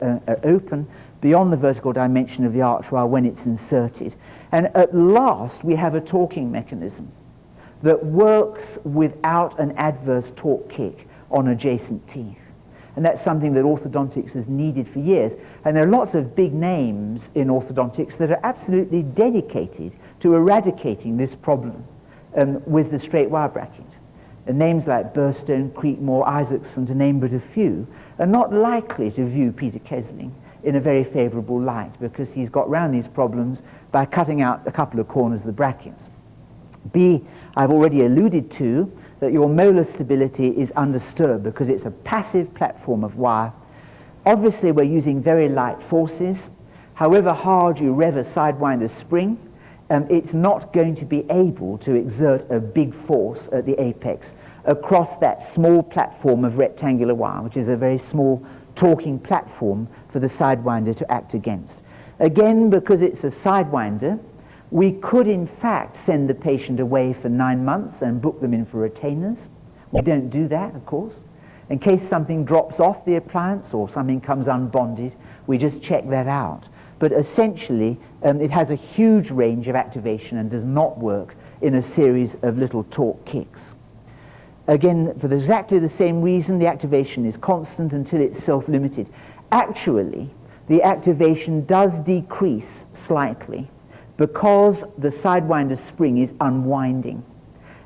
are open beyond the vertical dimension of the archwire when it's inserted. And at last we have a torquing mechanism that works without an adverse torque kick on adjacent teeth. And that's something that orthodontics has needed for years. And there are lots of big names in orthodontics that are absolutely dedicated to eradicating this problem with the straight wire bracket. And names like Burstone, Creekmore, Isaacson, to name but a few, are not likely to view Peter Kesling in a very favourable light because he's got round these problems by cutting out a couple of corners of the brackets. B, I've already alluded to that your molar stability is undisturbed because it's a passive platform of wire. Obviously we're using very light forces. However hard you rev a sidewinder spring, it's not going to be able to exert a big force at the apex across that small platform of rectangular wire, which is a very small torquing platform for the sidewinder to act against. Again, because it's a sidewinder, we could in fact send the patient away for 9 months and book them in for retainers. We don't do that, of course. In case something drops off the appliance or something comes unbonded, we just check that out. But essentially, it has a huge range of activation and does not work in a series of little torque kicks. Again, for exactly the same reason, the activation is constant until it's self-limited. Actually, the activation does decrease slightly because the sidewinder spring is unwinding.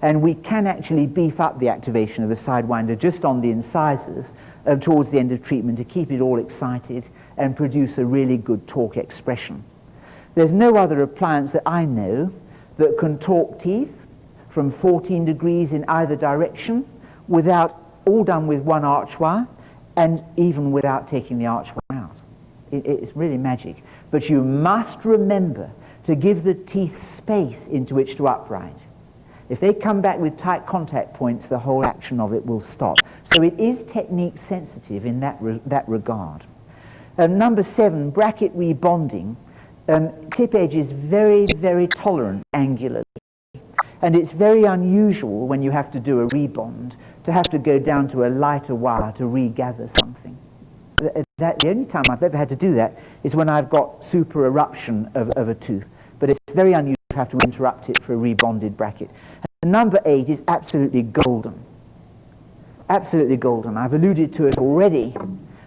And we can actually beef up the activation of the sidewinder just on the incisors towards the end of treatment to keep it all excited and produce a really good torque expression. There's no other appliance that I know that can torque teeth from 14 degrees in either direction without, all done with one archwire and even without taking the archwire out. It's really magic. But you must remember to give the teeth space into which to upright. If they come back with tight contact points, the whole action of it will stop. So it is technique sensitive in that regard. Number 7, bracket rebonding. Tip edge is very, very tolerant angularly. And it's very unusual when you have to do a rebond to have to go down to a lighter wire to regather something. The only time I've ever had to do that is when I've got super eruption of a tooth. But it's very unusual to have to interrupt it for a rebonded bracket. And number 8 is absolutely golden. Absolutely golden. I've alluded to it already.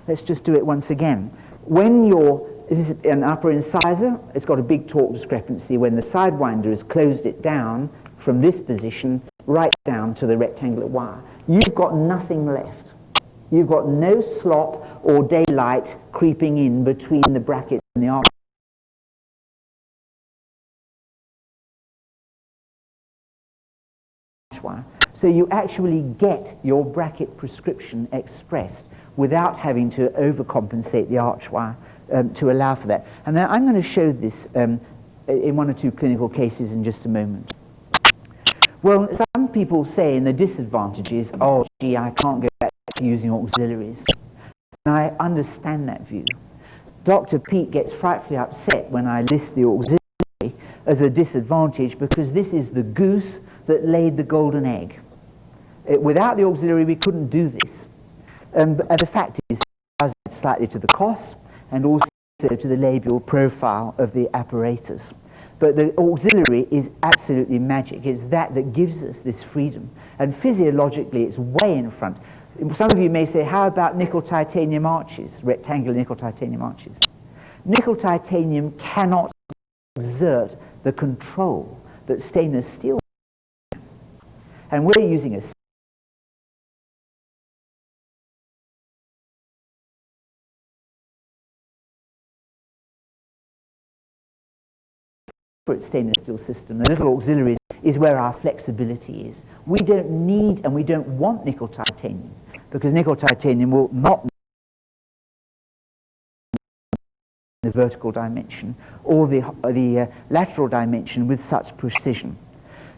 Let's just do it once again. When this is an upper incisor, it's got a big torque discrepancy. When the sidewinder has closed it down from this position right down to the rectangular wire, you've got nothing left. You've got no slop or daylight creeping in between the bracket and the archwire. So you actually get your bracket prescription expressed without having to overcompensate the archwire to allow for that. And then I'm going to show this in 1 or 2 clinical cases in just a moment. Well, some people say in the disadvantages, oh gee, I can't go back to using auxiliaries. And I understand that view. Dr. Pete gets frightfully upset when I list the auxiliary as a disadvantage because this is the goose that laid the golden egg. Without the auxiliary we couldn't do this. And the fact is, it does slightly to the cost and also to the labial profile of the apparatus. But the auxiliary is absolutely magic. It's that gives us this freedom. And physiologically, it's way in front. Some of you may say, how about nickel titanium arches, rectangular nickel titanium arches? Nickel titanium cannot exert the control that stainless steel can. And we're using a stainless steel system. The little auxiliaries is where our flexibility is. We don't need and we don't want nickel titanium because nickel titanium will not the vertical dimension or the lateral dimension with such precision.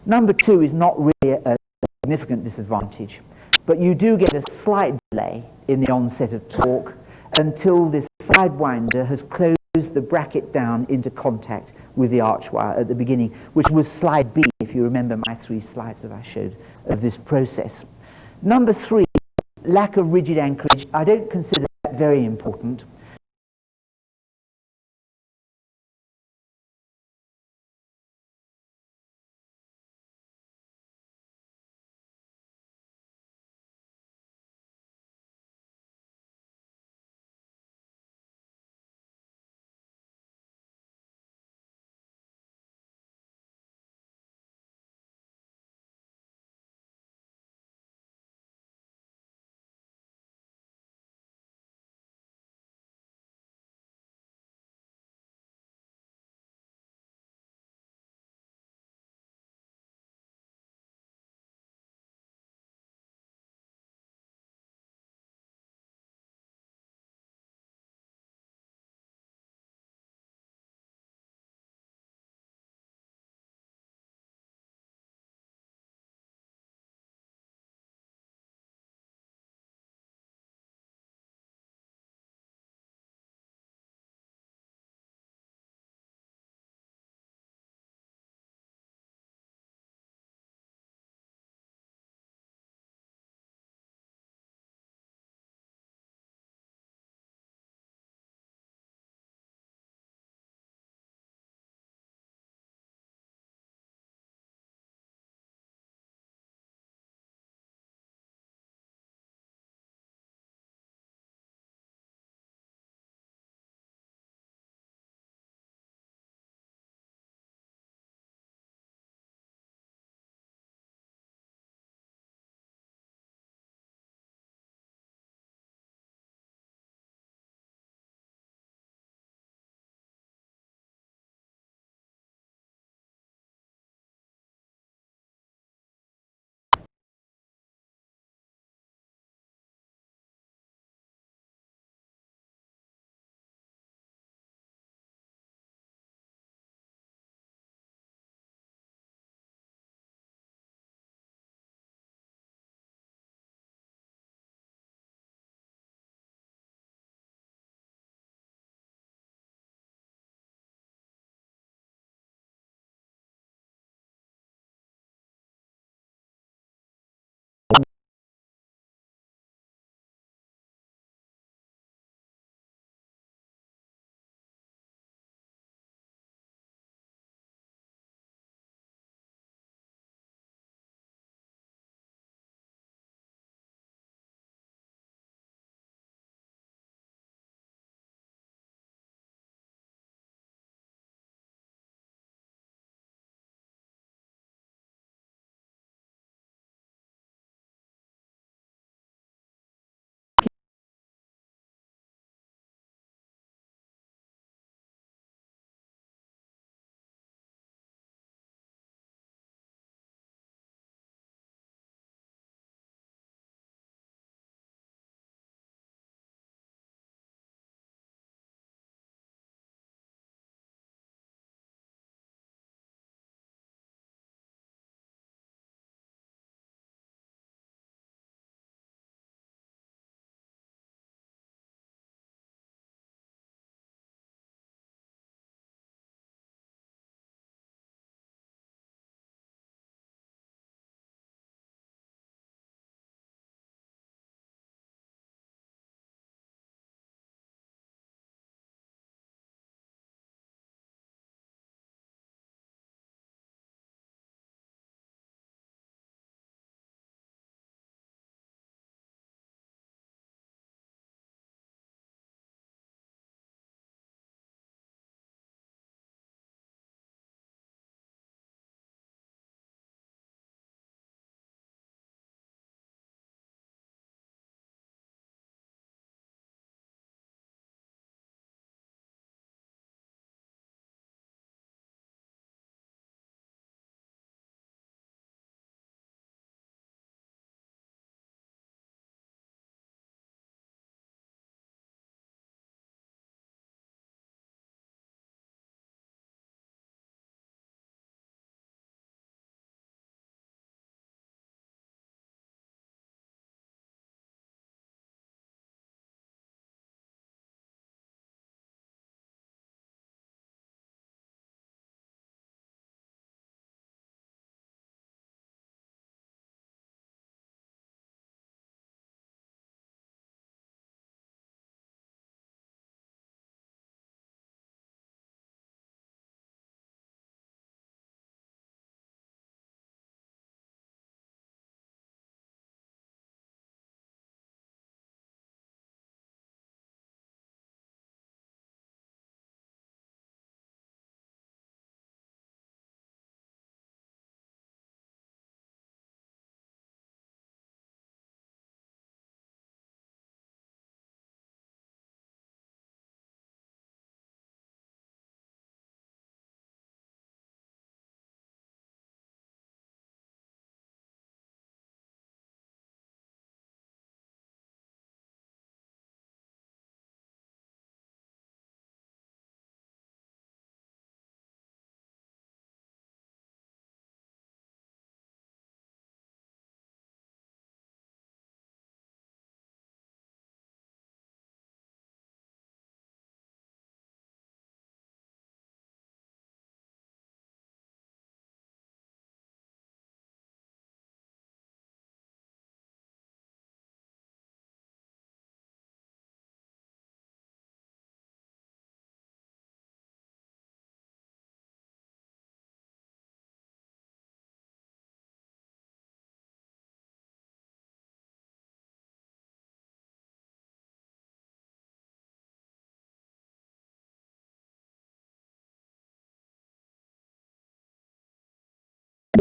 Number 2 is not really a significant disadvantage, but you do get a slight delay in the onset of torque until this sidewinder has closed the bracket down into contact with the archwire at the beginning, which was slide B, if you remember my 3 slides that I showed of this process. Number 3, lack of rigid anchorage. I don't consider that very important.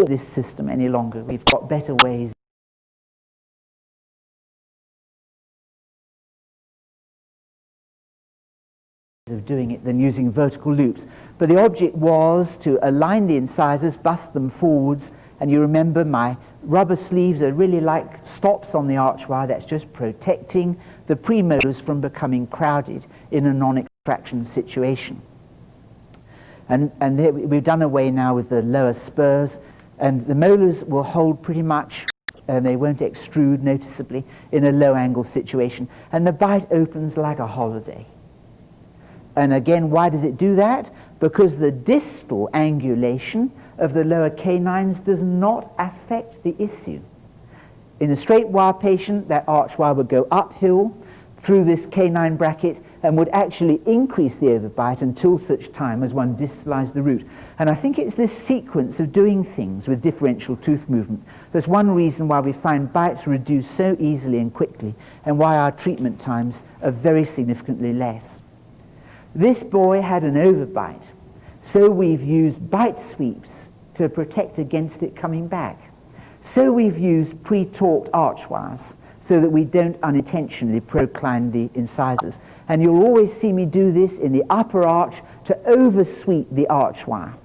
this system any longer. We've got better ways of doing it than using vertical loops. But the object was to align the incisors, bust them forwards, and you remember my rubber sleeves are really like stops on the archwire. That's just protecting the premolars from becoming crowded in a non-extraction situation. And there, we've done away now with the lower spurs, and the molars will hold pretty much, and they won't extrude noticeably in a low angle situation. And the bite opens like a holiday. And again, why does it do that? Because the distal angulation of the lower canines does not affect the issue. In a straight wire patient, that archwire would go uphill through this canine bracket and would actually increase the overbite until such time as one distalized the root. And I think it's this sequence of doing things with differential tooth movement that's one reason why we find bites reduce so easily and quickly, and why our treatment times are very significantly less. This boy had an overbite, so we've used bite sweeps to protect against it coming back. So we've used pre-torqued archwires so that we don't unintentionally procline the incisors. And you'll always see me do this in the upper arch to oversweep the archwire,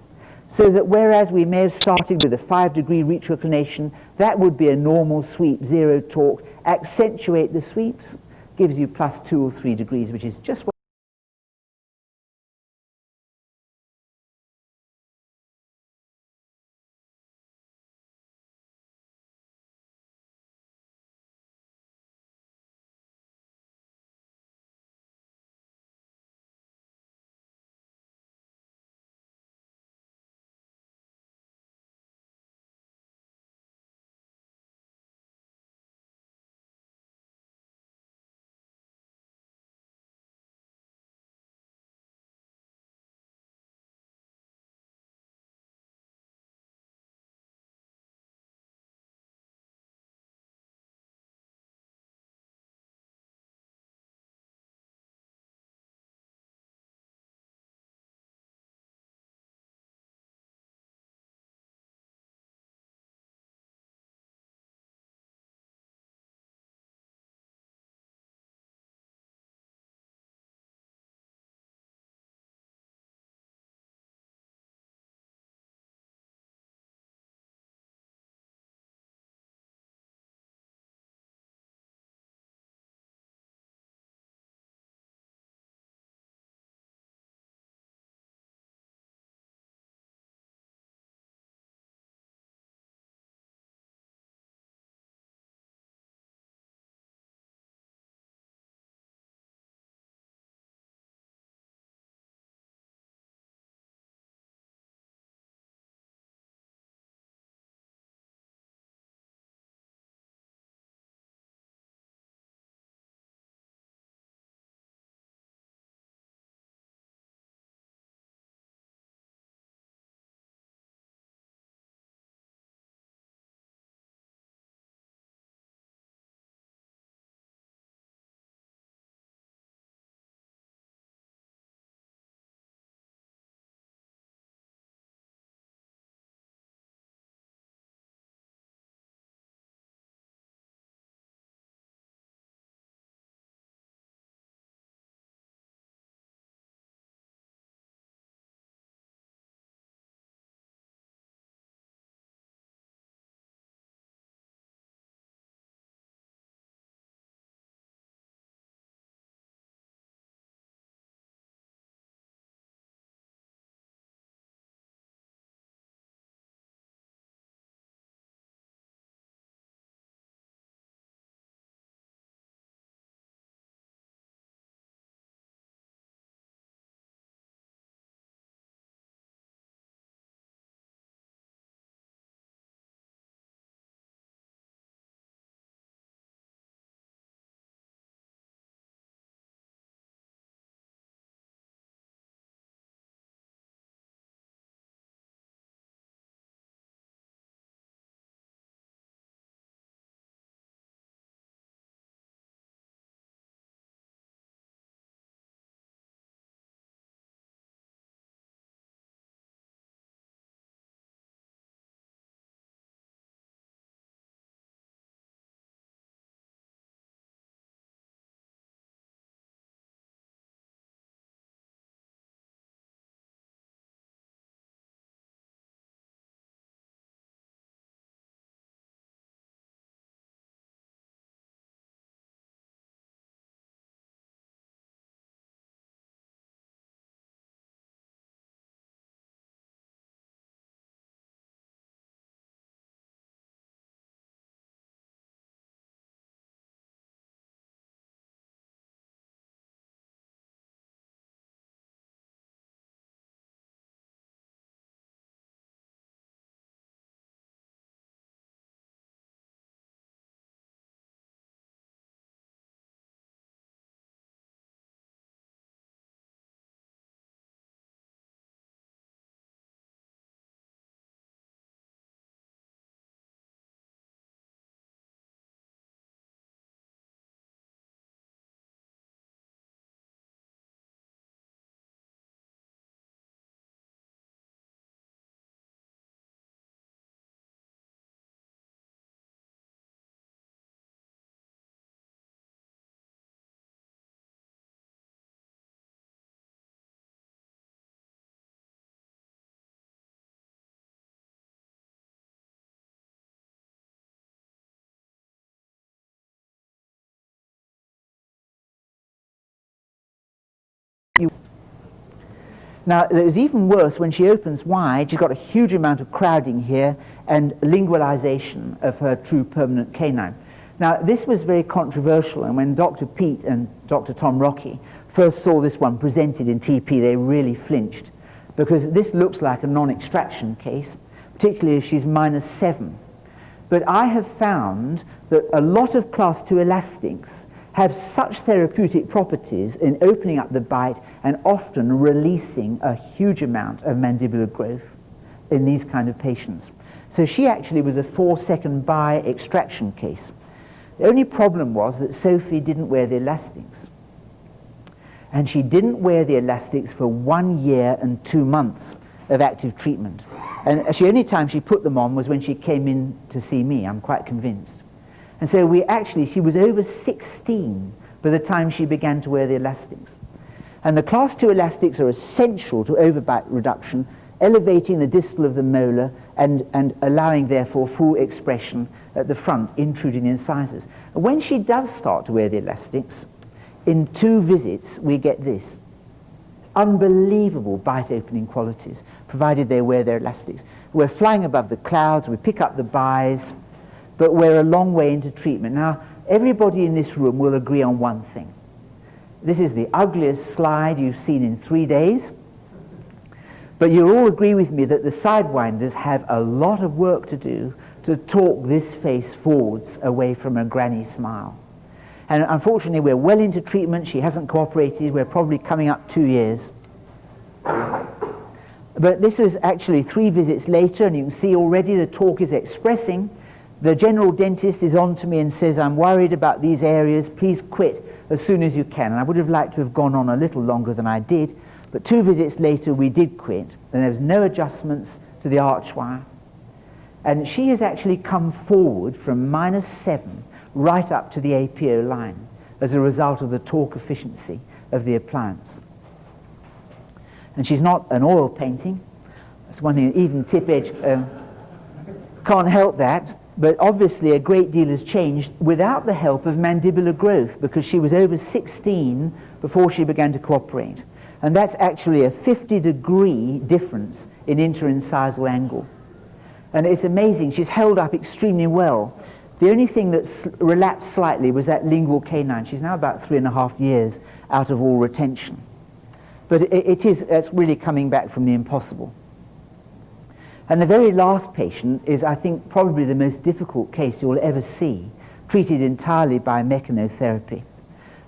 so that whereas we may have started with a 5-degree retroclination, that would be a normal sweep, 0 torque. Accentuate the sweeps, gives you plus 2 or 3 degrees, which is just what Now, it was even worse when she opens wide. She's got a huge amount of crowding here and lingualization of her true permanent canine. Now, this was very controversial, and when Dr. Pete and Dr. Tom Rocky first saw this one presented in TP, they really flinched, because this looks like a non-extraction case, particularly as she's -7. But I have found that a lot of class 2 elastics have such therapeutic properties in opening up the bite and often releasing a huge amount of mandibular growth in these kind of patients. So she actually was a 4-second bi extraction case. The only problem was that Sophie didn't wear the elastics. And she didn't wear the elastics for 1 year and 2 months of active treatment. And the only time she put them on was when she came in to see me, I'm quite convinced. And so she was over 16 by the time she began to wear the elastics. And the class 2 elastics are essential to overbite reduction, elevating the distal of the molar and allowing, therefore, full expression at the front, intruding the incisors. And when she does start to wear the elastics, in 2 visits, we get this. Unbelievable bite opening qualities, provided they wear their elastics. We're flying above the clouds, we pick up the bis, but we're a long way into treatment. Now, everybody in this room will agree on one thing. This is the ugliest slide you've seen in 3 days, but you'll all agree with me that the sidewinders have a lot of work to do to talk this face forwards away from a granny smile. And unfortunately, we're well into treatment. She hasn't cooperated. We're probably coming up 2 years. But this was actually 3 visits later, and you can see already the talk is expressing. The general dentist is on to me and says, I'm worried about these areas, please quit as soon as you can. And I would have liked to have gone on a little longer than I did, but 2 visits later we did quit, and there was no adjustments to the arch wire. And she has actually come forward from -7 right up to the APO line as a result of the torque efficiency of the appliance. And she's not an oil painting. That's one thing, even tip edge can't help that. But obviously a great deal has changed without the help of mandibular growth, because she was over 16 before she began to cooperate. And that's actually a 50-degree difference in interincisal angle. And it's amazing, she's held up extremely well. The only thing that's relapsed slightly was that lingual canine. She's now about 3.5 years out of all retention. But it's really coming back from the impossible. And the very last patient is, I think, probably the most difficult case you'll ever see, treated entirely by mechanotherapy.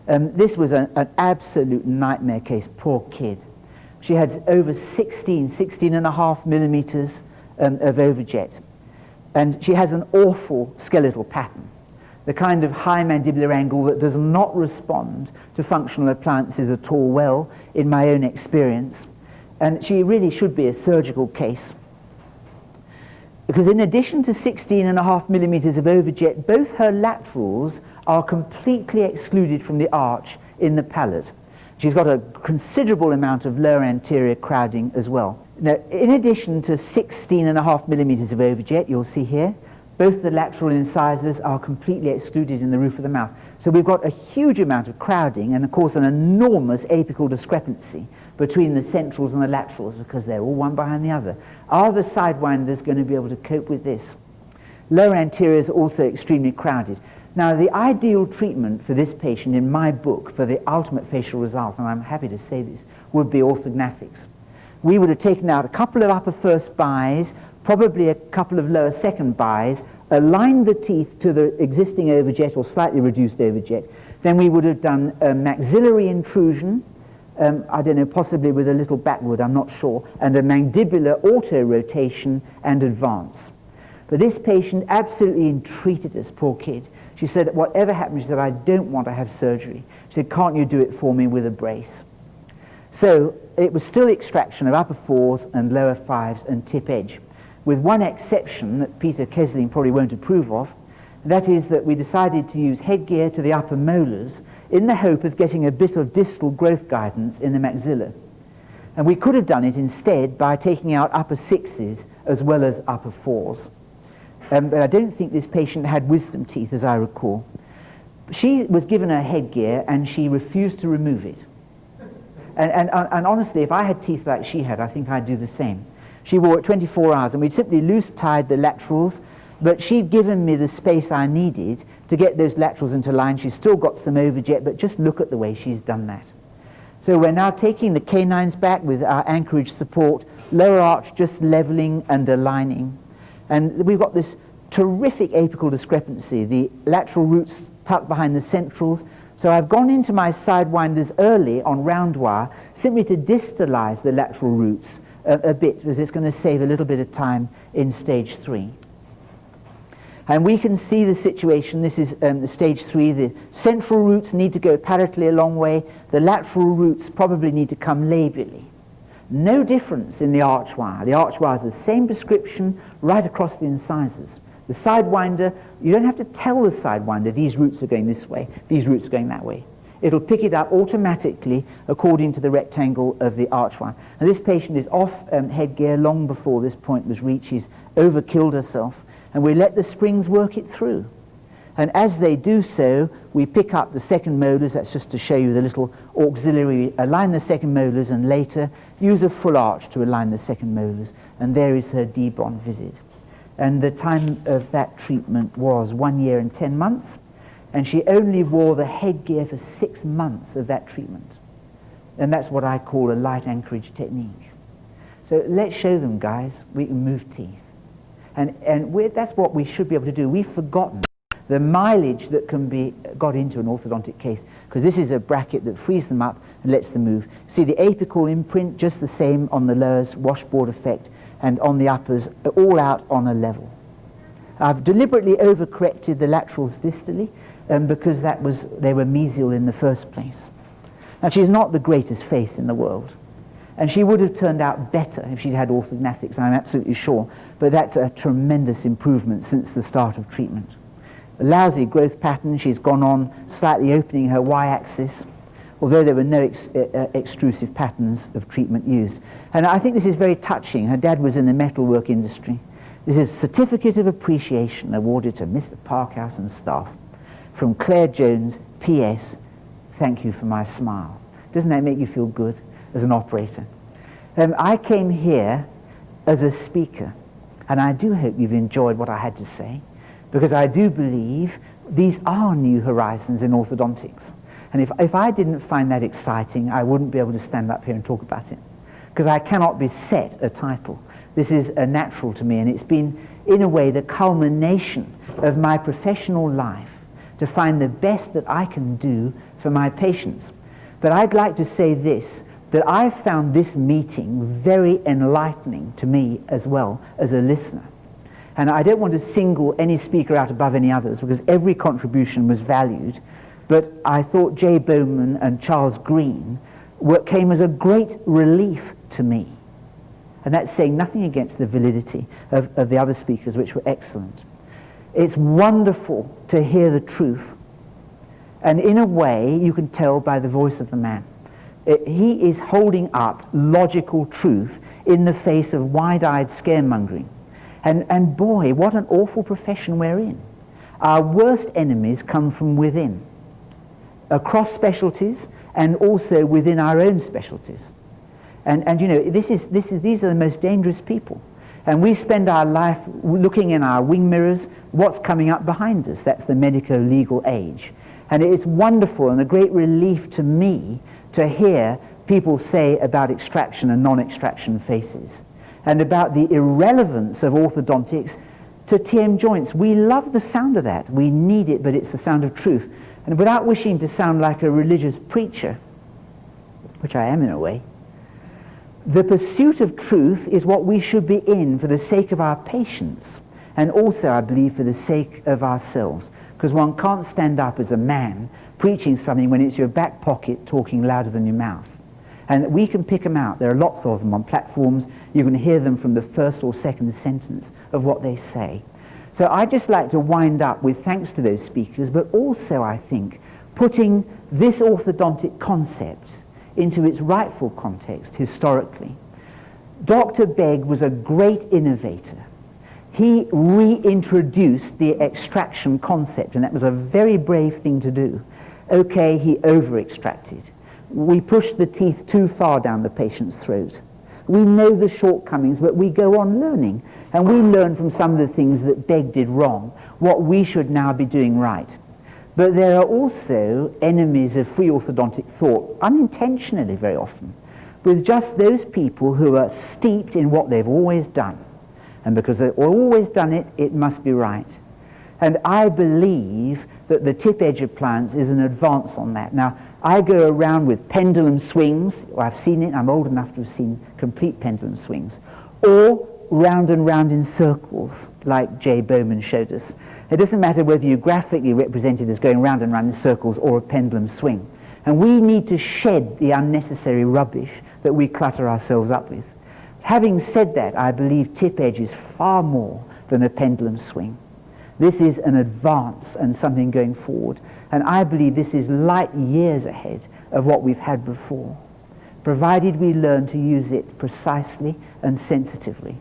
This was an absolute nightmare case, poor kid. She had over 16.5 millimeters of overjet. And she has an awful skeletal pattern, the kind of high mandibular angle that does not respond to functional appliances at all well, in my own experience. And she really should be a surgical case, because in addition to 16.5 millimeters of overjet, both her laterals are completely excluded from the arch in the palate. She's got a considerable amount of lower anterior crowding as well. Now, in addition to 16.5 millimeters of overjet, you'll see here, both the lateral incisors are completely excluded in the roof of the mouth. So we've got a huge amount of crowding and, of course, an enormous apical discrepancy between the centrals and the laterals, because they're all one behind the other. Are the sidewinders going to be able to cope with this? Lower anterior is also extremely crowded. Now, the ideal treatment for this patient, in my book, for the ultimate facial result, and I'm happy to say this, would be orthognathics. We would have taken out a couple of upper first bis, probably a couple of lower second bis, aligned the teeth to the existing overjet or slightly reduced overjet. Then we would have done a maxillary intrusion, I don't know, possibly with a little backward, I'm not sure, and a mandibular auto-rotation and advance. But this patient absolutely entreated us, poor kid. She said, whatever happens, she said, I don't want to have surgery. She said, can't you do it for me with a brace? So it was still extraction of upper 4s and lower 5s and tip edge, with one exception that Peter Kesling probably won't approve of. That is that we decided to use headgear to the upper molars in the hope of getting a bit of distal growth guidance in the maxilla. And we could have done it instead by taking out upper 6s as well as upper 4s. But I don't think this patient had wisdom teeth, as I recall. She was given her headgear and she refused to remove it. And honestly, if I had teeth like she had, I think I'd do the same. She wore it 24 hours, and we'd simply loose-tied the laterals, but she'd given me the space I needed to get those laterals into line. She's still got some overjet, but just look at the way she's done that. So we're now taking the canines back with our anchorage support, lower arch just leveling and aligning. And we've got this terrific apical discrepancy, the lateral roots tucked behind the centrals. So I've gone into my sidewinders early on round wire simply to distalize the lateral roots a bit, because it's going to save a little bit of time in stage 3. And we can see the situation. This is stage 3. The central roots need to go palatal a long way. The lateral roots probably need to come labially. No difference in the arch wire. The arch wire is the same prescription right across the incisors. The sidewinder, you don't have to tell the sidewinder these roots are going this way, these roots are going that way. It'll pick it up automatically according to the rectangle of the arch wire. And this patient is off headgear long before this point was reached. She's overkilled herself. And we let the springs work it through. And as they do so, we pick up the second molars. That's just to show you the little auxiliary. Align the second molars and later use a full arch to align the second molars. And there is her Debon visit. And the time of that treatment was 1 year and 10 months. And she only wore the headgear for 6 months of that treatment. And that's what I call a light anchorage technique. So let's show them, guys, we can move teeth. And that's what we should be able to do. We've forgotten the mileage that can be got into an orthodontic case, because this is a bracket that frees them up and lets them move. See the apical imprint, just the same on the lowers, washboard effect, and on the uppers, all out on a level. I've deliberately overcorrected the laterals distally because they were mesial in the first place. Now, she's not the greatest face in the world, and she would have turned out better if she'd had orthognathics, I'm absolutely sure, but that's a tremendous improvement since the start of treatment. A lousy growth pattern. She's gone on slightly opening her y-axis, although there were no extrusive patterns of treatment used. And I think this is very touching. Her dad was in the metalwork industry. This is a certificate of appreciation awarded to Mr. Parkhouse and staff from Claire Jones, P.S. Thank you for my smile. Doesn't that make you feel good as an operator? I came here as a speaker, and I do hope you've enjoyed what I had to say, because I do believe these are new horizons in orthodontics. And if I didn't find that exciting, I wouldn't be able to stand up here and talk about it, because I cannot be set a title. This is a natural to me, and it's been, in a way, the culmination of my professional life to find the best that I can do for my patients. But I'd like to say this, that I found this meeting very enlightening to me as well as a listener. And I don't want to single any speaker out above any others, because every contribution was valued. But I thought Jay Bowman and Charles Green came as a great relief to me. And that's saying nothing against the validity of the other speakers, which were excellent. It's wonderful to hear the truth. And in a way, you can tell by the voice of the man. He is holding up logical truth in the face of wide-eyed scaremongering. And boy, what an awful profession we're in. Our worst enemies come from within, across specialties and also within our own specialties. And you know, these are the most dangerous people. And we spend our life looking in our wing mirrors, what's coming up behind us. That's the medico-legal age. And it's wonderful and a great relief to me to hear people say about extraction and non-extraction faces, and about the irrelevance of orthodontics to TM joints. We love the sound of that. We need it, but it's the sound of truth. And without wishing to sound like a religious preacher, which I am in a way, the pursuit of truth is what we should be in for the sake of our patients, and also, I believe, for the sake of ourselves. Because one can't stand up as a man preaching something when it's your back pocket talking louder than your mouth. And we can pick them out. There are lots of them on platforms. You can hear them from the first or second sentence of what they say. So I'd just like to wind up with thanks to those speakers, but also, I think, putting this orthodontic concept into its rightful context historically. Dr. Begg was a great innovator. He reintroduced the extraction concept, and that was a very brave thing to do. Okay, he over-extracted, We push the teeth too far down the patient's throat. We know the shortcomings, but we go on learning. And we learn from some of the things that Beg did wrong, what we should now be doing right. But there are also enemies of free orthodontic thought, unintentionally very often, with just those people who are steeped in what they've always done. And because they've always done it, it must be right. And I believe that the tip edge appliance is an advance on that. Now, I go around with pendulum swings, or I've seen it, I'm old enough to have seen complete pendulum swings, or round and round in circles, like Jay Bowman showed us. It doesn't matter whether you graphically represent it as going round and round in circles or a pendulum swing. And we need to shed the unnecessary rubbish that we clutter ourselves up with. Having said that, I believe tip edge is far more than a pendulum swing. This is an advance and something going forward. And I believe this is light years ahead of what we've had before, provided we learn to use it precisely and sensitively.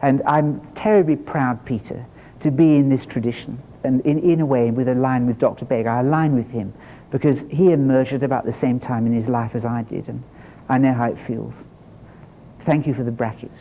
And I'm terribly proud, Peter, to be in this tradition. And in a way, with a line with Dr. Beg, I align with him because he emerged at about the same time in his life as I did, and I know how it feels. Thank you for the bracket.